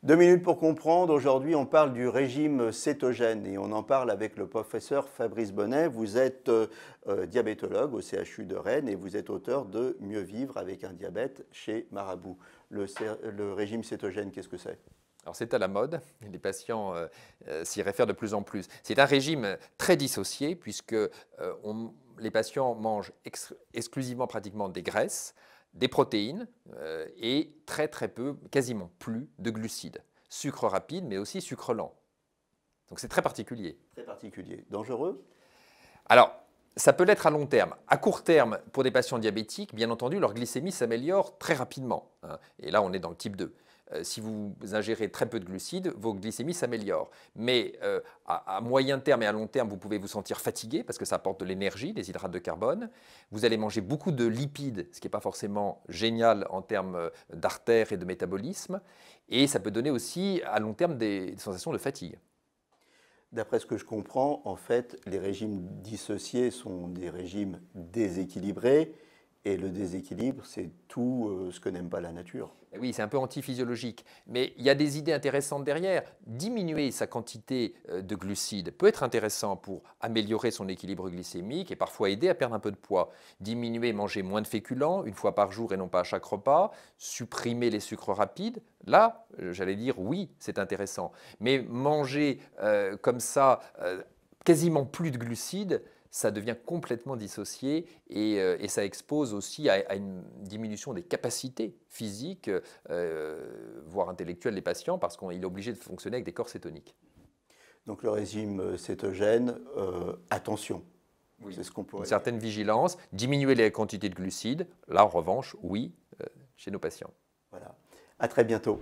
2 minutes pour comprendre. Aujourd'hui, on parle du régime cétogène et on en parle avec le professeur Fabrice Bonnet. Vous êtes diabétologue au CHU de Rennes et vous êtes auteur de Mieux vivre avec un diabète chez Marabout. Le régime cétogène, qu'est-ce que c'est? Alors c'est à la mode, les patients s'y réfèrent de plus en plus. C'est un régime très dissocié puisque les patients mangent exclusivement pratiquement des graisses, des protéines et très très peu, quasiment plus de glucides. Sucre rapide mais aussi sucre lent. Donc c'est très particulier. Très particulier. Dangereux? Alors, ça peut l'être à long terme. À court terme, pour des patients diabétiques, bien entendu, leur glycémie s'améliore très rapidement. Et là, on est dans le type 2. Si vous ingérez très peu de glucides, vos glycémies s'améliorent. Mais à moyen terme et à long terme, vous pouvez vous sentir fatigué parce que ça apporte de l'énergie, des hydrates de carbone. Vous allez manger beaucoup de lipides, ce qui n'est pas forcément génial en termes d'artères et de métabolisme. Et ça peut donner aussi à long terme des sensations de fatigue. D'après ce que je comprends, en fait, les régimes dissociés sont des régimes déséquilibrés et le déséquilibre, c'est tout ce que n'aime pas la nature. Et oui, c'est un peu antiphysiologique, mais il y a des idées intéressantes derrière. Diminuer sa quantité de glucides peut être intéressant pour améliorer son équilibre glycémique et parfois aider à perdre un peu de poids. Diminuer, manger moins de féculents, une fois par jour et non pas à chaque repas, supprimer les sucres rapides, là, j'allais dire oui, c'est intéressant. Mais manger comme ça, quasiment plus de glucides, ça devient complètement dissocié et ça expose aussi à une diminution des capacités physiques, voire intellectuelles des patients, parce qu'il est obligé de fonctionner avec des corps cétoniques. Donc le régime cétogène, attention, Oui. c'est ce qu'on pourrait Une dire. certaine vigilance, diminuer les quantités de glucides, là en revanche, oui, chez nos patients. Voilà. À très bientôt.